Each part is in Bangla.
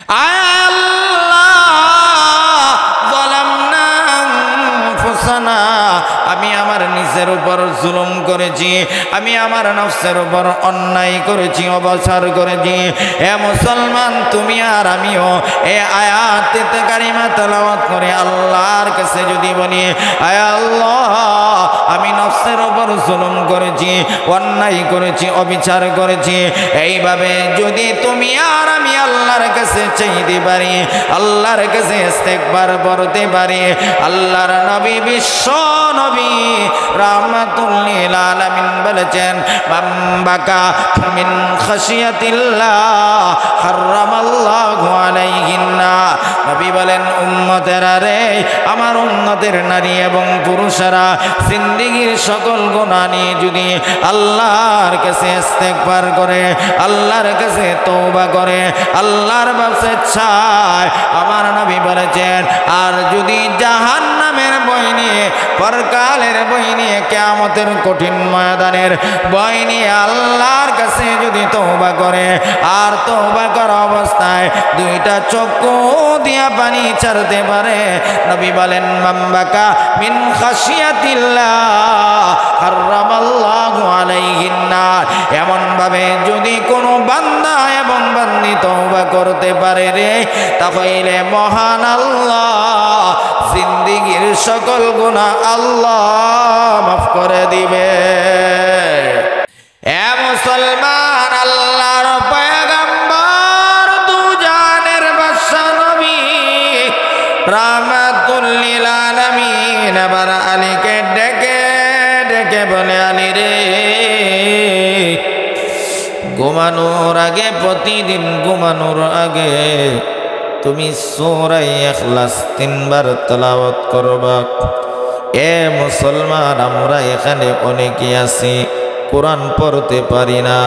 আয় আল্লাহ, যালামনা আনফুসানা, আমি আমার নিজের উপর জুলুম করেছি, আমি আমার নফসের উপর অন্যায় করেছি, অবচার করেছি। হে মুসলমান, তুমি আর আমিও এই আয়াতে কারিমা তেলাওয়াত করে আল্লাহর কাছে যদি বলি, আয় আল্লাহ, আমি নফসের উপর জুলুম করেছি, অন্যায় করেছি, অবিচার করেছি, এইভাবে যদি তুমি আর আমি আল্লাহর কাছে চাইতে পারি, আল্লাহর কাছে ইস্তেগফার করতে পারি, আল্লাহর নবী, বিশ্ব নবী রাহমাতুল লিল আলামিন বলেছেন, বাম্বাকা মিন খাশিয়াতিল্লাহ হারামাল্লাহু আলাইহিন্না। নবী বলেন, উম্মতেরা রে, আমার উম্মতের নারী এবং পুরুষেরা জিন্দেগীর সকল গুনাহ নিয়ে যদি আল্লাহর কাছে ইস্তেগফার করে, আল্লাহর কাছে তওবা করে, আল্লাহর কাছে চায়, আমার নবী বলেছেন, আর যদি জাহান্নামের ভয় নিয়ে, পরকালের ভয় নিয়ে, কিয়ামতের কঠিন ময়দানের ভয় নিয়ে আল্লাহর কাছে যদি তওবা করে, আর তওবা করা অবস্থায় দুইটা চক্ষু দিয়া পানি ছাড়তে পারে, নবী বলেন, মাম্বাকা মিন খাশিয়াতিল্লাহ হারামাল্লাহু আলাইহিন নার। এমন ভাবে যদি কোনো বান্দা এবং বান্দি তওবা করতে পারে রে, তাহলে মহান আল্লাহ জিন্দেগীর সকল গুনাহ আল্লাহ মাফ করে দিবে। এ মুসলমান, আল্লাহর পয়গম্বর দু জানের বাদশা নবী রাহমাতুল লিল আলামিন এবার আলীকে ডেকে ডেকে বলে, আলী রে, ঘুমানোর আগে, প্রতিদিন ঘুমানোর আগে তুমি সূরা ইখলাস 3 বার তেলাওয়াত করবা। এ মুসলমান, আমরা এখানে অনেকে আছি কোরআন পড়তে পারি না,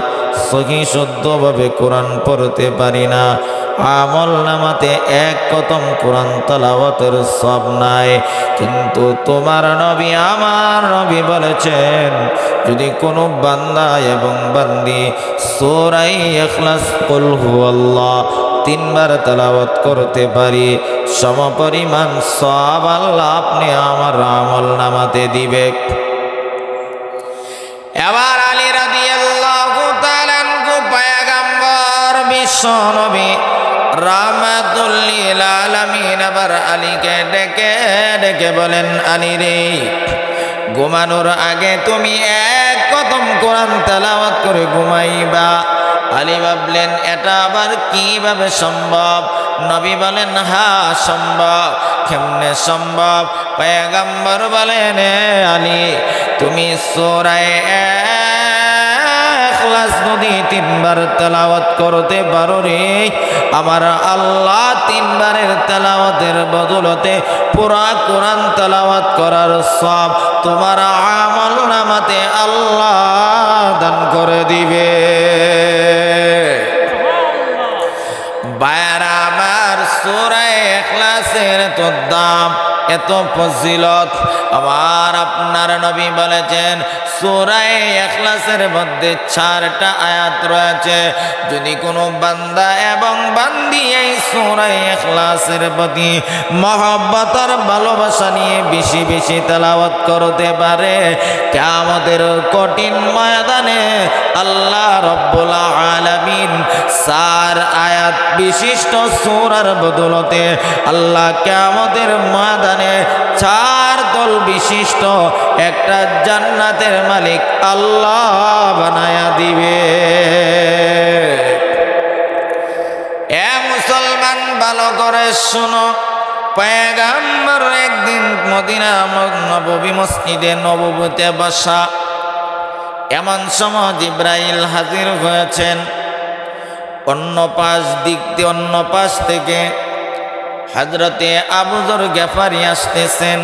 সহি শুদ্ধভাবে কোরআন পড়তে পারি না, আমল নামাতে এক কদম কোরআন তেলাওয়াতের সওয়াব নাই। কিন্তু তোমার নবী, আমার নবী বলেছেন, যদি কোনো বান্দা এবং বান্দি সূরা ইখলাস কুল হুয়াল্লাহ 3 বার তেলাওয়াত করতে পারি, সমপরিমাণ সওয়াব আল্লাহ আপনি আমার আমল নামাতে দিবে। এবার আলী রাদিয়াল্লাহু তাআলা আনহু পয়গম্বর বিশ্ব নবী রাহমাতুল লিল আলামিন এবার আলীকে ডেকে ডেকে বলেন, আলী রে, ঘুমানোর আগে তুমি এক কদম কোরআন তেলাওয়াত করে ঘুমাইবা। আলী ভাবলেন, এটা আবার কিভাবে সম্ভব? নবী বলেন, হ্যাঁ সম্ভব। কেমনে সম্ভব? পয়গম্বর বলেন, আলী, তুমি সূরা ইখলাস যদি 3 বার তেলাওয়াত করতে পারো রে, আমার আল্লাহ 3 বারের তেলাওয়াতের বদলতে পুরা কোরআন তেলাওয়াত করার সওয়াব তোমার আমল নামাতে আল্লাহ দান করে দিবে। ভাইরা আমার, সূরা ইখলাসের এত দাম, এত ফজিলত আমার আপনার নবী বলেছেন, সূরা ইখলাসের মধ্যে 4টা আয়াত রয়েছে। যদি কোনো বান্দা এবং বান্দি এই সূরা ইখলাসের প্রতি মহব্বত আর ভালোবাসা নিয়ে বেশি বেশি তেলাওয়াত করতে পারে, কিয়ামতের কঠিন ময়দানে আল্লাহ রাব্বুল আলামিন 4 আয়াত বিশিষ্ট সূরার বদলতে আল্লাহ কিয়ামতের ময়দানে 4 দল বিশিষ্ট একটা জান্নাতের মালিক আল্লাহ বানায়া দিবে। এ মুসলমান, ভালো করে শোনো, পয়গম্বর একদিন মদিনা নববী মসজিদে নববীতে বসা, এমন সময় জিবরাইল হাজির হয়েছেন। অন্য পাশ থেকে হযরতে আবু যর গিফারি আসতেছেন।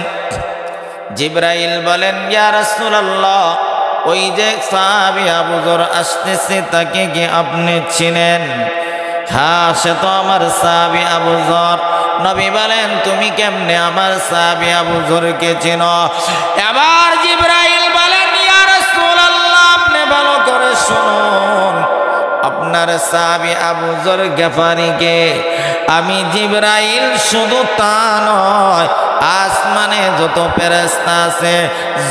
জিবরাইল বলেন, ইয়া রাসূলুল্লাহ, ওই যে সাহাবী আবু যর আসতেছে, তাকে কি আপনি চিনেন? হ্যাঁ, সে তো আমার সাহাবী আবু যর। নবী বলেন, তুমি কেমনে আমার সাহাবী আবু যরকে চিনো? এবার জিবরাইল বলেন, ইয়া রাসূলুল্লাহ, আপনি ভালো করে শুনুন, আপনার সাহাবী আবু যর গিফারিকে আমি জিবরাইল শুধু তা নয়, আসমানে যত ফেরেশতা আছে,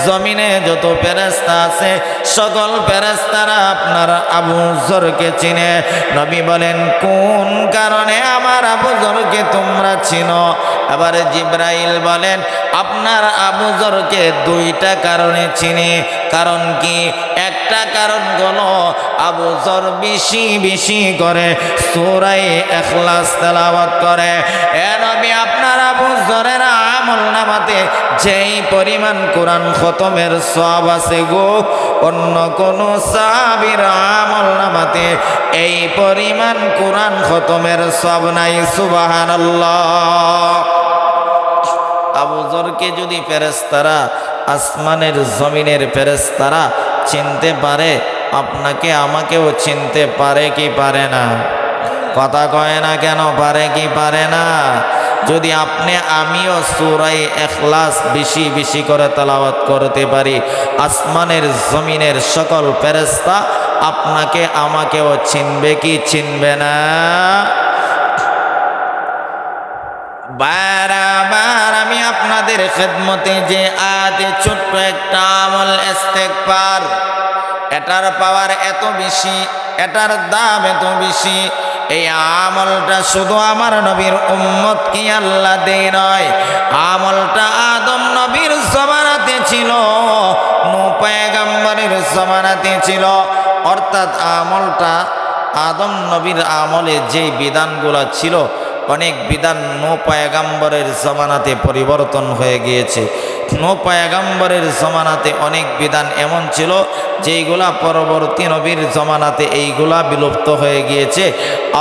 জমিনে যত ফেরেশতা আছে, সকল ফেরেশতারা আপনার আবু যরকে চিনে। নবী বলেন, কোন কারণে আমার আবু যরকে তোমরা চিনো? আবার জিবরাইল বলেন, আপনার আবু যরকে দুইটা কারণে চিনি। কারণ কি? একটা কারণ হলো আবু যর বেশি বেশি করে সূরা ইখলাস তেলাওয়াত করে। এ নবী, আপনার আবু যরের আমলনামাতে যেই পরিমাণ কোরআন খতমের সওয়াব আছে গো, অন্য কোন সাহাবীর আমলনামাতে এই পরিমাণ কোরআন খতমের সওয়াব নাই। সুবহানাল্লাহ। আবু যরকে যদি ফেরেশতারা, আসমানের জমিনের ফেরেশতারা চিনতে পারে, আপনাকে আমাকেও চিনতে পারে কি পারে না? কথা কয় না কেন? পারে কি পারে না? যদি আপনি আমিও সূরা ইখলাস বেশি বেশি করে তেলাওয়াত করতে পারি, আসমানের জমিনের সকল ফেরেশতা আপনাকে আমাকেও চিনবে কি চিনবে না? বারবার আমি আপনাদের খেদমতে যে আয়াতে ছোট্ট একটা আমল ইস্তেগফার, এটার পাওয়ার এত বেশি, এটার দাম এত বেশি। এই আমলটা শুধু আমার নবীর উম্মতকে আল্লাহ দেয় নয়, আমলটা আদম নবীর জামানাতে ছিল, নূহ পয়গম্বরের জামানাতে ছিল। অর্থাৎ আমলটা আদম নবীর আমলে যে বিধানগুলো ছিল, অনেক বিধান নূহ পয়গম্বরের জামানাতে পরিবর্তন হয়ে গিয়েছে। নূহ পয়গম্বরের জামানাতে অনেক বিধান এমন ছিল যেইগুলা পরবর্তী নবীর জামানাতে এইগুলা বিলুপ্ত হয়ে গিয়েছে।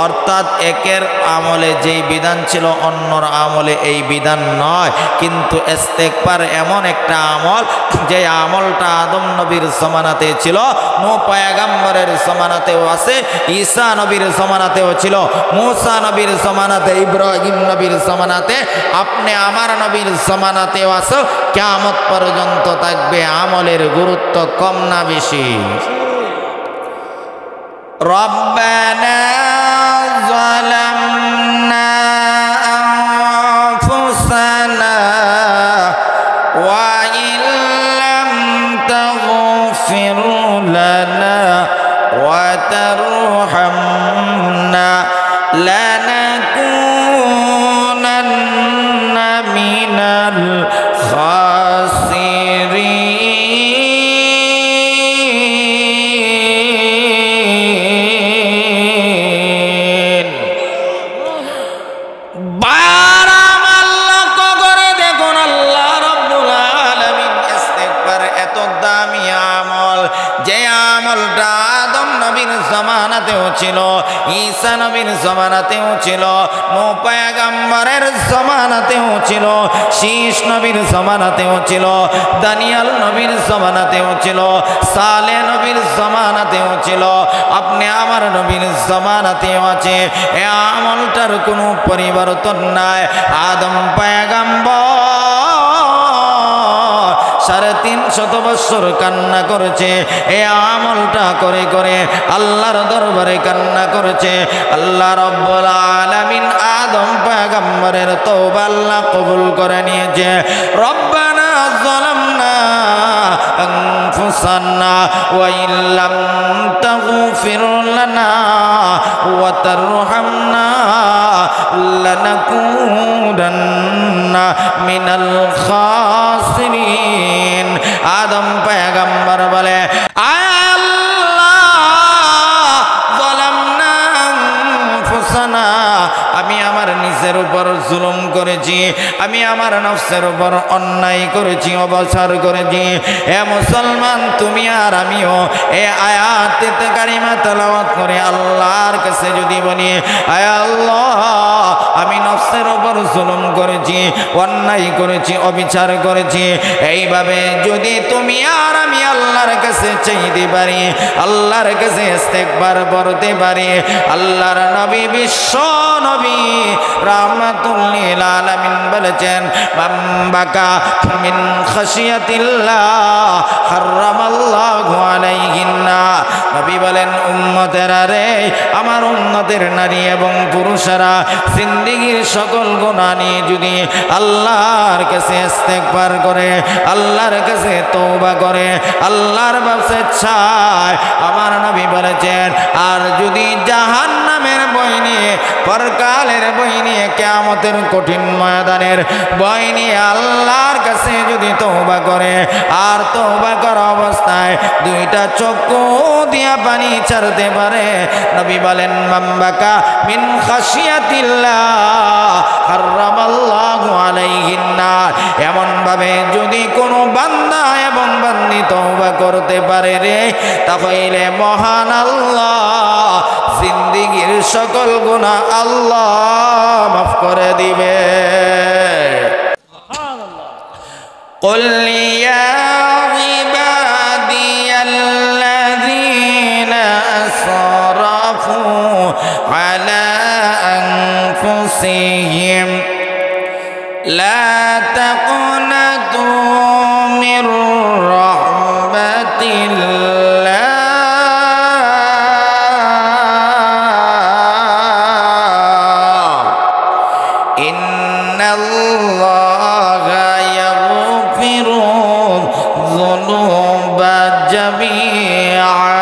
অর্থাৎ একের আমলে যেই বিধান ছিল অন্যর আমলে এই বিধান নয়। কিন্তু ইস্তেগফার এমন একটা আমল, যে আমলটা আদম নবীর জামানাতে ছিল, নূহ পয়গম্বরের জামানাতেও আছে, ঈসা নবীর জামানাতেও ছিল, মূসা নবীর জামানাতে, ইব্রাহিম নবীর জামানাতে, আপনি আমার নবীর জামানাতেও আছে। কিয়ামত পর্যন্ত থাকবে। আমলের গুরুত্ব কম না বেশি? রব্বানা যালামনা আনফুসানা ওয়া ইল্লাম তাগফির লানা ওয়া তারহামনা লানাকুনান্না মিনাল খাসিরিন। বারাম আল্লাহ করে দেখুন, আল্লাহ রাব্বুল আলামিন ইস্তেগফার এত দামি আমল, যে আমলটা আদম নবীর জামানাতেও ছিল, ঈসা নবীর জামানাতেও ছিল, নূহ পয়গম্বরের জামানাতেও ছিল, শীষ নবীর জামানাতেও ছিল, দানিয়াল নবীর জামানাতেও ছিল, সালেহ নবীর জামানাতেও ছিল, আপনি আমার নবীর জামানাতেও আছে। এই আমলটার কোনো পরিবর্তন নাই। আদম পয়গম্বর 350 বছর কান্না করেছে, এই আমলটা করে করে আল্লাহর দরবারে কান্না করেছে। আল্লাহ রাব্বুল আলামিন আদম পয়গম্বরের তওবা আল্লাহ কবুল করে নিয়েছে। রব্বানা যালামনা আনফুসানা ওয়া ইল্লাম তাগফির লানা ওয়া তারহামনা লানাকুনান্না মিনাল খাসিরিন। আদম পয়গম্বর বলে, আমি আমার নিজের উপর জুলুম করেছি, আমি আমার নফসের উপর অন্যায় করেছি, অবচার করেছি। হে মুসলমান, তুমি আর আমিও এই আয়াতে কারিমা তেলাওয়াত করে আল্লাহর কাছে যদি বলি, আয় আল্লাহ, আমি নফসের উপর জুলুম করেছি, অন্যায় করেছি, অবিচার করেছি, এইভাবে যদি তুমি আর আমি আল্লাহর কাছে চাইতে পারি, আল্লাহর কাছে ইস্তেগফার করতে পারি, আল্লাহর নবী বিশ্ব নবী রাহমাতুল লিল আলামিন বলেছেন বাম্বাকা মিন খাশিয়াতিল্লাহ হারামাল্লাহু আলাইহিন্না। নবী বলেন উম্মতেরা রে, আমার উম্মতের নারী এবং পুরুষেরা জিন্দেগীর সকল গুনাহ নিয়ে যদি আল্লাহর কাছে ইস্তেগফার করে, আল্লাহর কাছে তওবা করে, আল্লাহর কাছে চায়, আমার নবী বলেছেন আর যদি জাহান্নামের ভয় নিয়ে, পরকালের ভয় নিয়ে, কিয়ামতের কঠিন ময়দানের ভয় নিয়ে আল্লাহর কাছে যদি তওবা করে, আর তওবা করা অবস্থায় দুইটা চক্ষু দিয়া পানি ছাড়তে পারে, নবী বলেন মাম্বাকা মিন খাশিয়াতিল্লাহ হারামাল্লাহু আলাইহিন নার। এমন ভাবে যদি কোনো বান্দা এবং বান্দি তওবা করতে পারে রে, তাহলে মহান আল্লাহ জিন্দেগীর সকল গুনাহ আল্লাহ মাফ করে দিবে। قل يا عبادي الذين أسرفوا على أنفسهم لا تقنطوا من رحمة الله إن الله يغفر الذنوب جميعا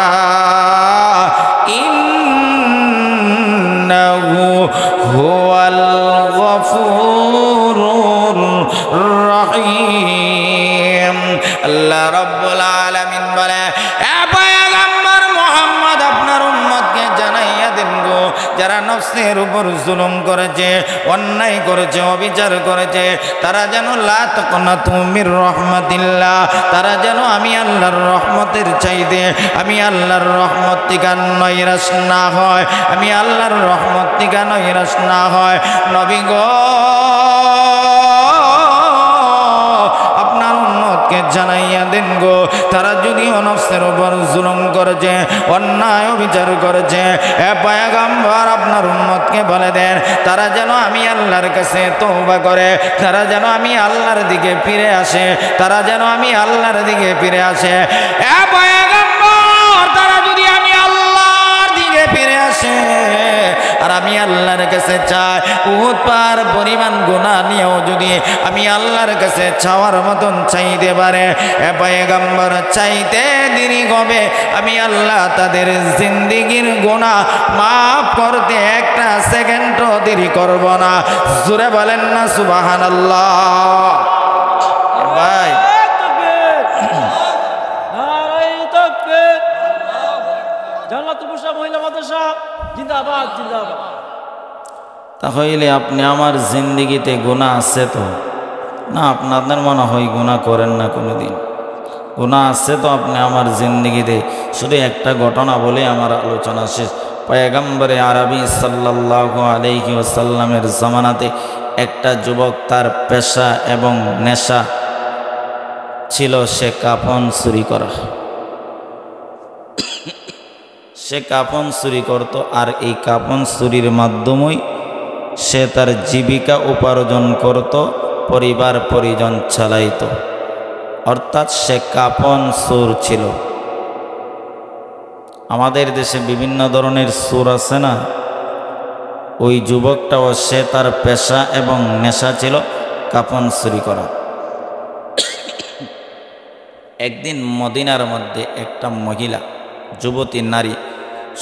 إنه هو الغفور الرحيم। আল্লাহ রাব্বুল আলামিন বলে, এ পয়গম্বর মুহাম্মদ আপনার উম্মতকে জানাইয়া দেন গো, যারা নফসের উপর জুলুম করেছে, অন্যায় করেছে, অবিচার করেছে, তারা যেন লা তাকনাতু মির রাহমাতিল্লাহ, তারা যেন আমি আল্লাহর রহমতের চাইতে, আমি আল্লাহর রহমত থেকে নৈরাশ না হয়, আমি আল্লাহর রহমত থেকে নৈরাশ না হয়। নবী গো আপনার উম্মতকে জানাইয়া দেন গো, তারা যদি নফসের উপর জুলুম করেছে, অন্যায় অবিচার করেছে, এ পয়গম্বর আপনার উম্মতকে বলে দেন তারা যেন আমি আল্লাহর কাছে তওবা করে, তারা যেন আমি আল্লাহর দিকে ফিরে আসে, তারা যেন আমি আল্লাহর দিকে ফিরে আসে। এ পয়গম্বর তারা যদি আমি আল্লাহর দিকে ফিরে আসে আর আমি আল্লাহর কাছে চাই, উহুদ পাহাড় পরিমাণ গুনাহ নিয়েও যদি আমি আল্লাহর কাছে চাওয়ার মতন চাইতে পারে, এ পয়গম্বর চাইতে দেরি হবে, আমি আল্লাহ তাদের জিন্দেগীর গুনাহ মাফ করতে একটা সেকেন্ডও দেরি করব না। জোরে বলেন না সুবহানাল্লাহ। ভাই তাহলে আপনি আমার জিন্দেগিতে গুনাহ আছে তো না? আপনাদের মনে হয় গুনাহ করেন না কোনোদিন? গুনাহ আছে তো আপনি আমার জিন্দেগিতে? শুধু একটা ঘটনা বলে আমার আলোচনা শেষ। পয়গম্বরে আরবি সাল্লাল্লাহু আলাইহি ওয়াসাল্লামের জামানাতে একটা যুবক, তার পেশা এবং নেশা ছিল সে কাফন চুরি করা। সে কাফন চুরি করত, আর এই কাফন চুরির মাধ্যমেই সে তার জীবিকা উপার্জন করত, পরিবার পরিজন চালাইত, অর্থাৎ সে কাফন চোর ছিল। আমাদের দেশে বিভিন্ন ধরনের চোর আছে না, ওই যুবকটাও সে তার পেশা এবং নেশা ছিল কাফন চুরি করা। একদিন মদিনার মধ্যে একটা মহিলা, যুবতী নারী,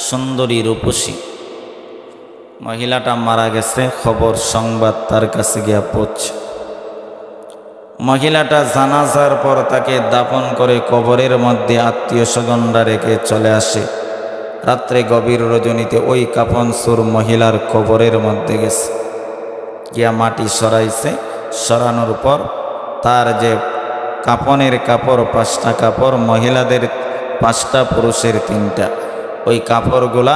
সুন্দরী রূপসী, মহিলাটা মারা গেছে, খবর সংবাদ তার কাছে গিয়া পৌঁছে। মহিলাটা জানাজার পর তাকে দাফন করে কবরের মধ্যে আত্মীয় স্বজনরা রেখে চলে আসে। রাত্রে গভীর রজনীতে ওই কাফন চোর মহিলার কবরের মধ্যে গেছে, গিয়া মাটি সরাইছে। সরানোর পর তার যে কাফনের কাপড় 5টা কাপড়, মহিলাদের 5টা, পুরুষের 3টা, ওই কাপড়গুলা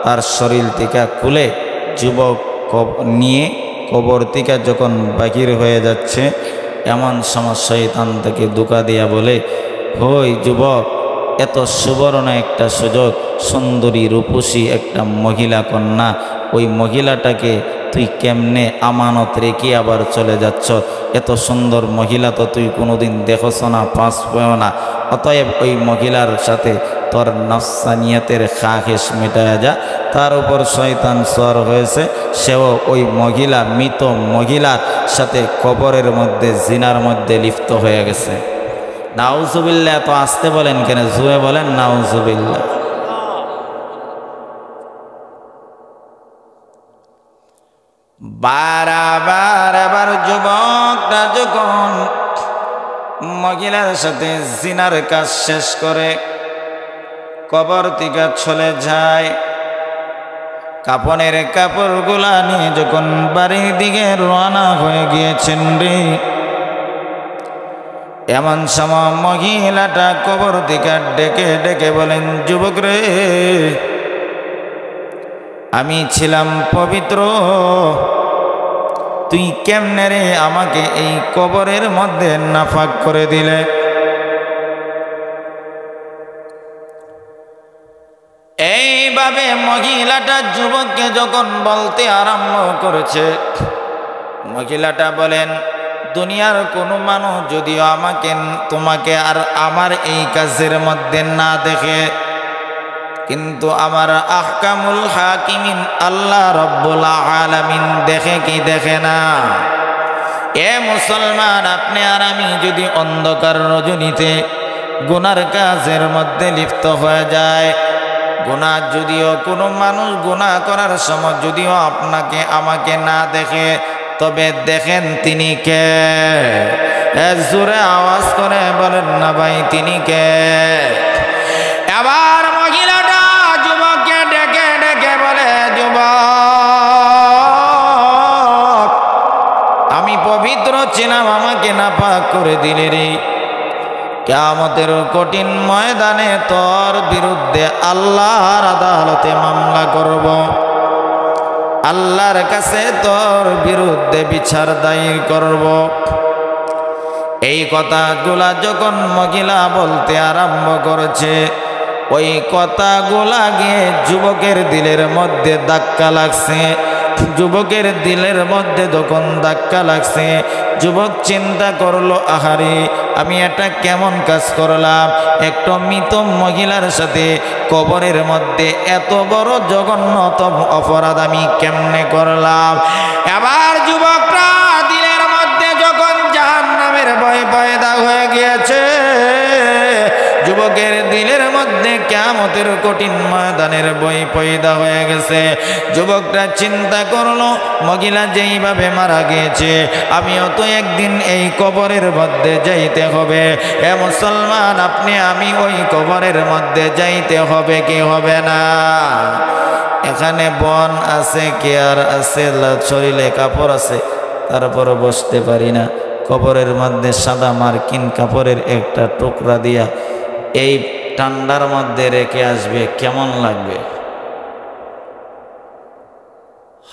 তার শরীর থেকে খুলে যুবক নিয়ে কবর থেকে যখন বাহির হয়ে যাচ্ছে, এমন সময় শয়তান তাকে ধোঁকা দিয়া বলে, হই যুবক, এত সুবর্ণ একটা সুযোগ, সুন্দরী রূপসী একটা মহিলা কন্যা, ওই মহিলাটাকে তুই কেমনে আমানত রেখে আবার চলে যাচ্ছ? এত সুন্দর মহিলা তো তুই কোনোদিন দেখছ না, পাস পেও না। অতএব ওই মহিলার সাথে তোর নফসানিয়াতের খাহেশ মেটায়া যা। তার উপর শয়তান সওয়ার হয়েছে, সেও ওই মহিলা, মৃত মহিলার সাথে কবরের মধ্যে জিনার মধ্যে লিপ্ত হয়ে গেছে। নাউজুবিল্লাহ। এত আসতে বলেন কেন? জুয়ে বলেন নাউজুবিল্লাহ। বারবার যুবকটা যখন মহিলার সাথে জিনার কাজ শেষ করে কবর থেকে চলে যায়, কাপনের কাপড়গুলা নিয়ে যখন বাড়ির দিকে রওনা হয়ে গিয়েছেন রে, এমন সময় মহিলাটা কবর থেকে ডেকে ডেকে বলেন, যুবক রে, আমি ছিলাম পবিত্র, তুই কেমনে রে আমাকে এই কবরের মধ্যে নাফাক করে দিলে? এইভাবে মহিলাটা যুবককে যখন বলতে আরম্ভ করেছে, মহিলাটা বলেন, দুনিয়ার কোনো মানুষ যদিও তোমাকে আর আমার এই কাজের মধ্যে না দেখে, কিন্তু আমার আহকামুল হাকিমিন আল্লাহ রব্বুল আলামিন দেখে কি দেখে না? এ মুসলমান, আপনি আর আমি যদি অন্ধকার রজনীতে গুনার কাজের মধ্যে লিপ্ত হয়ে যায়, গুনাহ যদিও কোনো মানুষ গুনাহ করার সময় যদিও আপনাকে আমাকে না দেখে, তবে দেখেন তিনি কে? জোরে আওয়াজ করে বলেন না ভাই, তিনি কে? এবার মহিলাটা যুবককে ডেকে ডেকে বলে, যুবক, আমি পবিত্র ছিলাম, আমাকে নাপাক করে দিলে রে। কিয়ামতের কঠিন ময়দানে তোর বিরুদ্ধে আল্লাহর আদালতে মামলা করব, আল্লাহর কাছে তোর বিরুদ্ধে বিচার দায়ের করব। এই কথাগুলা যখন মহিলা বলতে আরম্ভ করেছে, ওই কথাগুলা গিয়ে যুবকের দিলের মধ্যে ধাক্কা লাগছে। যুবকের দিলের মধ্যে যখন ধাক্কা লাগছে, যুবক চিন্তা করলো, আহারে, আমি এটা কেমন কাজ করলাম? একটা মৃত মহিলার সাথে কবরের মধ্যে এত বড় জঘন্যতম অপরাধ আমি কেমনে করলাম? এবার যুবকরা দিলের মধ্যে যখন জাহান্নামের ভয় পয়দা হয়ে গিয়েছে, যুবকের দিলের মধ্যে কিয়ামতের কঠিন ময়দানের ভয় পয়দা হয়ে গেছে। যুবকটা চিন্তা করলো, মহিলা যেইভাবে মারা গিয়েছে, আমিও তো একদিন এই কবরের মধ্যে যাইতে হবে। এ মুসলমান, আপনি আমি ওই কবরের মধ্যে যাইতে হবে কি হবে না? এখানে বন আছে, কেয়ার আছে, শরীরে কাপড় আছে, তারপরও বসতে পারি না। কবরের মধ্যে সাদা মার্কিন কাপড়ের একটা টুকরা দিয়া এই ঠান্ডার মধ্যে রেখে আসবে, কেমন লাগবে?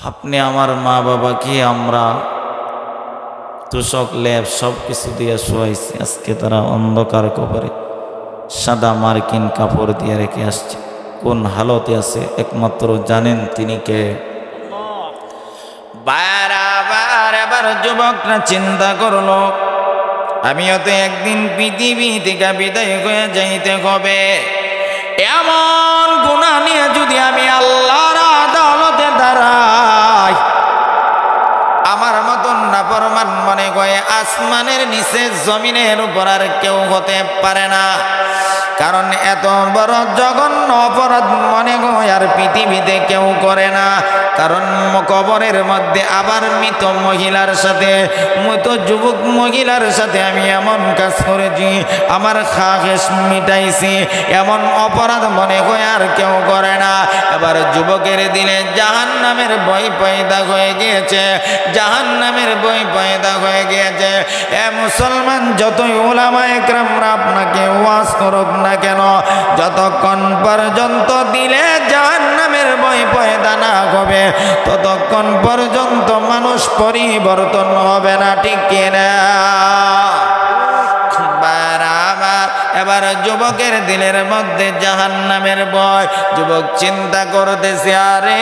আপনি আমার মা বাবাকে আমরা তুষক লেপ সব কিছু দিয়ে শোয়াইছি, আজকে তারা অন্ধকার কবরে সাদা মার্কিন কাপড় দিয়ে রেখে আসছে। কোন হালতে আছে একমাত্র জানেন তিনি কে। বারবার এবার যুবকরা চিন্তা করলো, আমিও তো একদিন পৃথিবী থেকে বিদায় হয়ে যাইতে হবে। এমন গুনাহ নিয়ে যদি আমি আল্লাহর আদালতে দাঁড়াই, আমার মতন নাফরমান মনে করে আসমানের নিচে জমিনের উপর আর কেউ হতে পারে না। কারণ এত বড় জঘন্য অপরাধ মনে হয় আর পৃথিবীতে কেউ করে না। কারণ কবরের মধ্যে আবার মৃত মহিলার সাথে, মৃত যুবক মহিলার সাথে আমি এমন কাজ করেছি, আমার খাহেশ মিটাইছি, এমন অপরাধ মনে হয় আর কেউ করে না। এবার যুবকের দিলে জাহান্নামের ভয় পয়দা হয়ে গিয়েছে, জাহান্নামের ভয় পয়দা হয়ে গিয়েছে। এ মুসলমান, যতই উলামা একরামরা আপনাকে ওয়াজ করুক না কেন, যতক্ষণ পর্যন্ত দিলে জাহান্নামের ভয় পয়দা না হবে, ততক্ষণ পর্যন্ত মানুষ পরিবর্তন হবে না, ঠিক কিনা? এবার যুবকের দিলের মধ্যে জাহান্নামের ভয়। যুবক চিন্তা করতেছে, আরে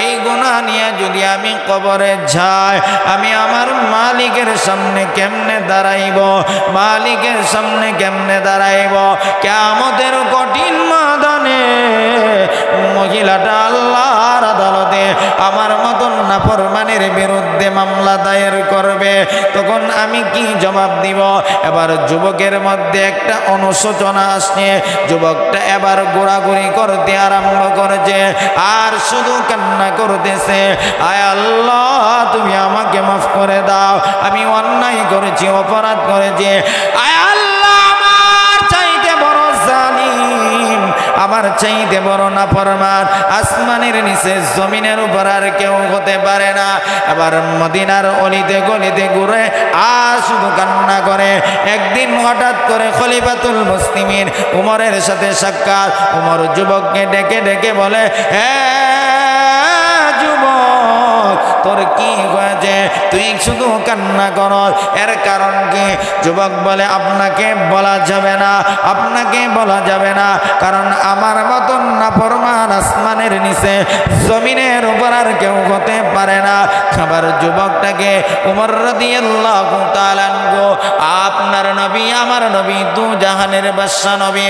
এই গুনাহ নিয়ে যদি আমি কবরে যাই, আমি আমার মালিকের সামনে কেমনে দাঁড়াইব, মালিকের সামনে কেমনে দাঁড়াইব? কিয়ামতের কঠিন ময়দানে মহিলাটা আল্লাহর আদালতে আমার মতন নাফরমানের বিরুদ্ধে মামলা দায়ের করবে, তখন আমি কি জবাব দিব? এবার যুবকের মধ্যে একটা অনুশোচনা আসছে। যুবকটা এবার ঘোরাঘুরি করতে আরম্ভ করেছে আর শুধু কান্না করতেছে, আয় আল্লাহ তুমি আমাকে মাফ করে দাও, আমি অন্যায় করেছি, অপরাধ করেছি। আয় আল্লাহ আমার চাইতে বড় জালিম, আমার চাইতে বড় নাফরমান আসমানের নিচে জমিনের উপর আর কেউ হতে পারে না। এবার মদিনার অলিতে গলিতে ঘুরে আর শুধু কান্না করে। একদিন হঠাৎ করে খলিফাতুল মুসলিমিন উমরের সাথে সাক্ষাৎ। উমর যুবককে ডেকে ডেকে বলে, হ্যাঁ যুবক, তোর কি হয়েছে? তুই শুধু কান্না কর, এর কারণ কি? যুবক বলে, আপনাকে বলা যাবে না, আপনাকে বলা যাবে না, কারণ আমার মতন নাফরমান আসমানের নিচে জমিনের উপর আর কেউ হতে পারে না। আবার যুবকটাকে উমর রাদিয়াল্লাহু তাআলা আনহু, আপনার নবী আমার নবী দু জাহানের বাদশা নবী,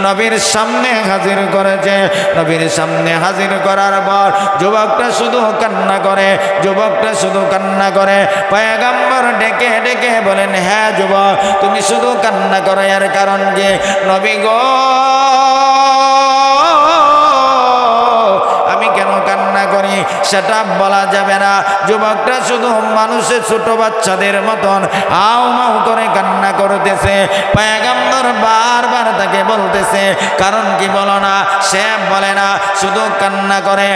নবীর সামনে হাজির করেছে। নবীর সামনে হাজির করার পর যুবকটা শুধু কান্না করে, যুবকটা শুধু কান্না করে। পয়গম্বর ডেকে ডেকে বলেন, হ্যাঁ যুবক, তুমি শুধু কান্না করো, এর কারণ যে নবী গো, আমি কেন কান্না করি সেটা বলা যাবে না। যুবকটা শুধু মানুষের ছোট বাচ্চাদের মতন আউ মাউ করে কান্না করতেছে। পয়গম্বর বারবার তাকে বলতেছে, কারণ কি বলো না? সে বলে না, শুধু কান্না করে।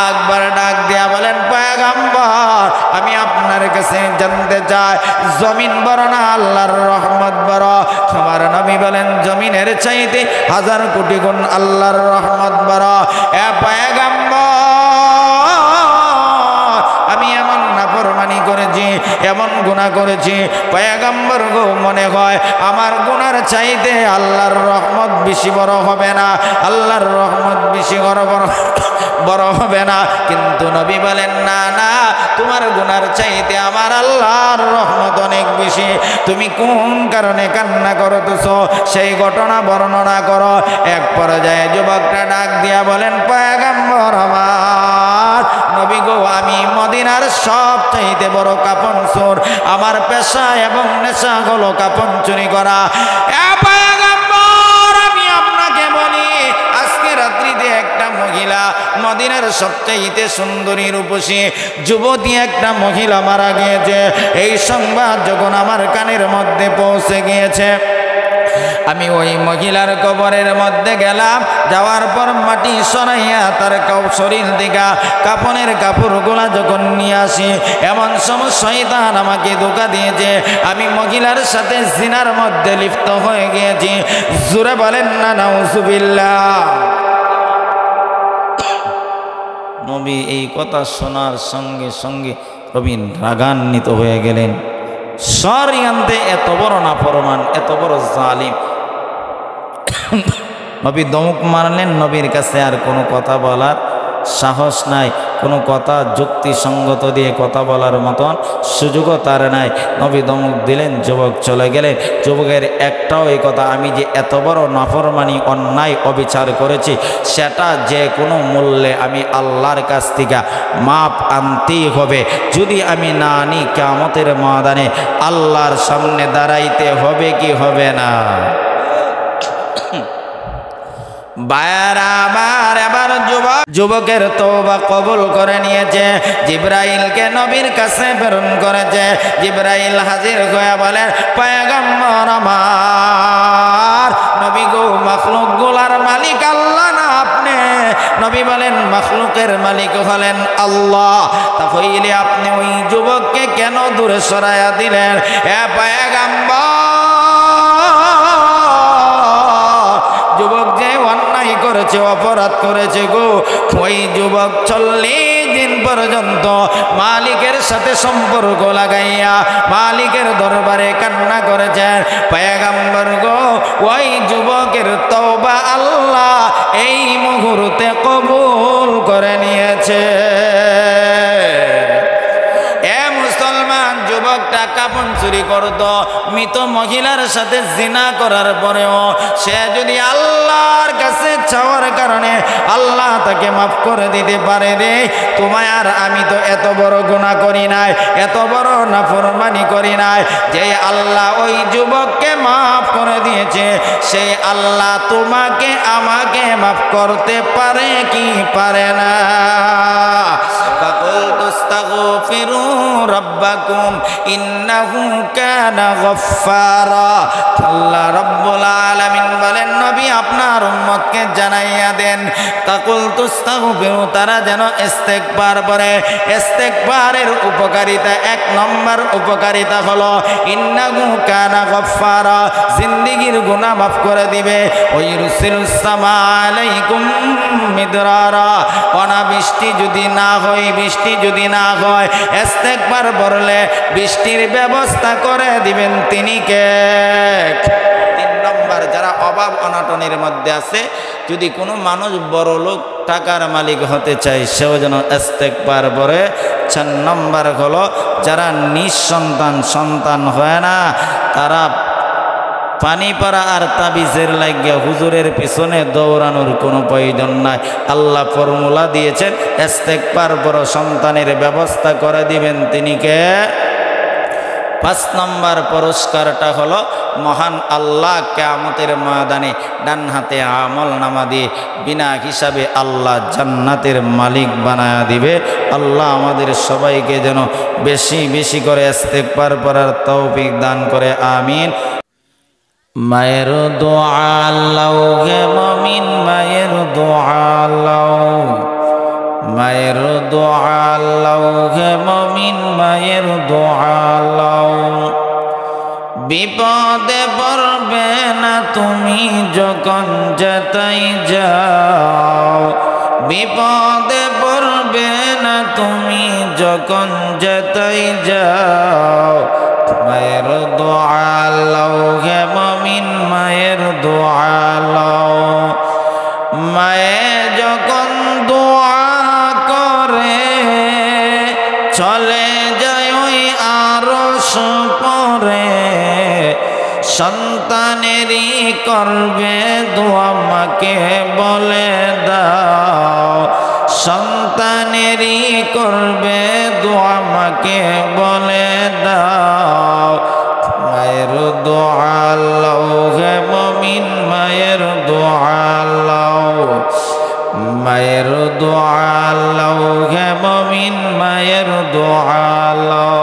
একবার ডাক দিয়া বলেন, পয়গম্বর আমি আপনার কাছে জানতে চাই, জমিন বড় না আল্লাহর রহমত বড়? আমার নবী বলেন, জমিনের চাইতে হাজার কোটি গুণ আল্লাহর রহমত বড়। এ পয়গম্বর, আমি এমন নাফরমানি করেছি, এমন গুনাহ করেছি, পয়গম্বর গো মনে হয় আমার গুনার চাইতে আল্লাহর রহমত বেশি বড় হবে না, আল্লাহর রহমত বেশি বড় হবে না। কিন্তু নবী বলেন, না না, তোমার গুনার চাইতে আমার আল্লাহর রহমত অনেক বেশি। তুমি কোন কারণে কান্না করতেছো সেই ঘটনা বর্ণনা করো। এক পর্যায়ে যুবকটা ডাক দিয়া বলেন, পয়গম্বর আমার নবী গো, আমি মদিনার সব চাইতে বড় কাপন চোর, আমার পেশা এবং নেশা হলো কাপন চুরি করা। পয়গম্বর আমি আপনাকে বলি, আজকে রাত্রিতে একটা মহিলা, মদিনার সবচাইতে সুন্দরী রূপসী যুবতী একটা মহিলা মারা গিয়েছে। এই সংবাদ যখন আমার কানের মধ্যে পৌঁছে গিয়েছে, আমি ওই মহিলার কবরের মধ্যে গেলাম। যাওয়ার পর মাটি সরাইয়া তার শরীর দিকা কাপনের কাপড়গুলা যখন নিয়ে আসি, এমন সময় শয়তান আমাকে ধোঁকা দিয়েছে, আমি মহিলার সাথে জিনার মধ্যে লিপ্ত হয়ে গিয়েছি। জোরে বলেন না নাউজুবিল্লাহ। নবী এই কথা শোনার সঙ্গে সঙ্গে নবী রাগান্বিত হয়ে গেলেন। শরিয়াতে এত বড় নাফরমান, এত বড় জালিম, নবী দমক মারলেন। নবীর কাছে আর কোনো কথা বলার সাহস নাই, কোনো কথা যুক্তিসঙ্গত দিয়ে কথা বলার মতন সুযোগও তার নাই। নবী দমক দিলেন, যুবক চলে গেলেন। যুবকের একটাও এই কথা, আমি যে এত বড় নাফরমানি অন্যায় অবিচার করেছি সেটা যে কোনো মূল্যে আমি আল্লাহর কাছ থেকে মাপ আনতেই হবে। যদি আমি না আনি, কিয়ামতের ময়দানে আল্লাহর সামনে দাঁড়াইতে হবে কি হবে না? আমার এবার যুবকের তওবা কবুল করে নিয়েছে। জিবরাইলকে নবীর কাছে প্রেরণ করেছে। জিবরাইল হাজির হয়ে বলেন, পয়গম্বর আমার নবী গো, মাখলুক গুলার মালিক আল্লাহ না আপনি? নবী বলেন, মাখলুকের মালিক হলেন আল্লাহ। তাহলে আপনি ওই যুবককে কেন দূরে সরাইয়া দিলেন? এ পয়গম্বর, যুবক যে অন্যায় করেছে, অপরাধ করেছে গো, ওই যুবক 40 দিন পর্যন্ত মালিকের সাথে সম্পর্ক লাগাইয়া মালিকের দরবারে কান্না করেছেন। পয়গম্বর গো, ওই যুবকের তওবা আল্লাহ এই মুহূর্তে কবুল করে নিয়েছে। যুবকটা কাপড় চুরি করত, মৃত মহিলার সাথে জিনা করার পরেও সে যদি আল্লাহর কাছে চাওয়ার কারণে আল্লাহ তাকে মাফ করে দিতে পারে রে। তোমায় আর আমি তো এত বড় গুনাহ করি নাই, এত বড় নাফরমানি করি নাই, যে আল্লাহ ওই যুবককে মাফ করে দিয়েছে সেই আল্লাহ তোমাকে আমাকে মাফ করতে পারে কি পারে না? ফাকুলতু আস্তাগফিরু রাব্বাকুম ইন্নাহু কানা গফফারা। আল্লাহ রাব্বুল আলামিন বলেন, নবী আপনার উম্মতকে জানাইয়া দেন, ফাকুলতু আস্তাগফিরু, তারা যেন ইস্তেগফার করে। ইস্তেগফারের উপকারিতা, এক নম্বর উপকারিতা হলো ইন্নাহু কানা গফফারা, জিন্দেগীর গুনাহ মাফ করে দিবে। ওই ইউরসিলুস সামা আলাইকুম মিদরারা, অনাবৃষ্টি যদি না হয়, বৃষ্টি যদি না হয়, ইস্তেগফার পড়লে বৃষ্টির ব্যবস্থা করে দিবেন তিনি কে? 3 নম্বর, যারা অভাব অনটনের মধ্যে আছে, যদি কোনো মানুষ বড় লোক টাকার মালিক হতে চায় সেও যেন ইস্তেগফার পড়ে। 4 নম্বর হলো যারা নিঃসন্তান, সন্তান হয় না, তারা পানি পাড়া আর তাবিজের লাগিয়া হুজুরের পিছনে দৌড়ানোর কোনো প্রয়োজন নাই। আল্লাহ ফর্মুলা দিয়েছেন, ইস্তেগফার পড়ো, সন্তানের ব্যবস্থা করে দিবেন তিনি কে? 5 নম্বর পুরস্কারটা হলো মহান আল্লাহ কিয়ামতের ময়দানে ডান হাতে আমল নামা দিয়ে বিনা হিসাবে আল্লাহ জান্নাতের মালিক বানায়া দিবে। আল্লাহ আমাদের সবাইকে যেন বেশি বেশি করে ইস্তেগফার পড়ার তৌফিক দান করে, আমিন। মায়ের দোয়া লাও গে মুমিন, মায়ের দোয়া লাও, মায়ের দোয়া লাও গে মুমিন, মায়ের দোয়া লাও। বিপদে পড়বে না তুমি যখন যেতাই যাও, বিপদে পড়বে না তুমি যখন যেতাই যাও। মায়ের দোয়া লাও হে মুমিন, মায়ের দোয়া লাও। মায়ে যখন দোয়া করে চলে যায় ওই আরশ পরে, সন্তানেরই করবে দোয়া মাকে বলে দাও, সন্তানেরই করবে দোয়া মাকে বলে দাও। মায়ের দোয়া লাও হে মুমিন, মায়ের দোয়া লাও, মায়ের দোয়া লাও হে মুমিন, মায়ের দোয়া লাও।